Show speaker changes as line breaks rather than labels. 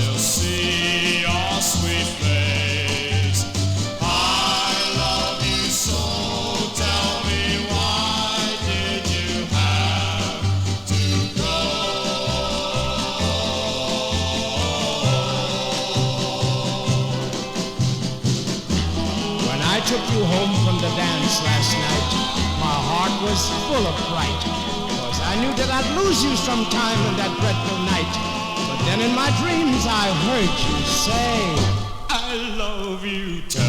will see your sweet face. I love you so, tell me why did you have to go?
When I took you home from the dance last night, my heart was full of fright, 'cause I knew that I'd lose you sometime in that dreadful night. But then in my dreams I heard you say,
I love you, tell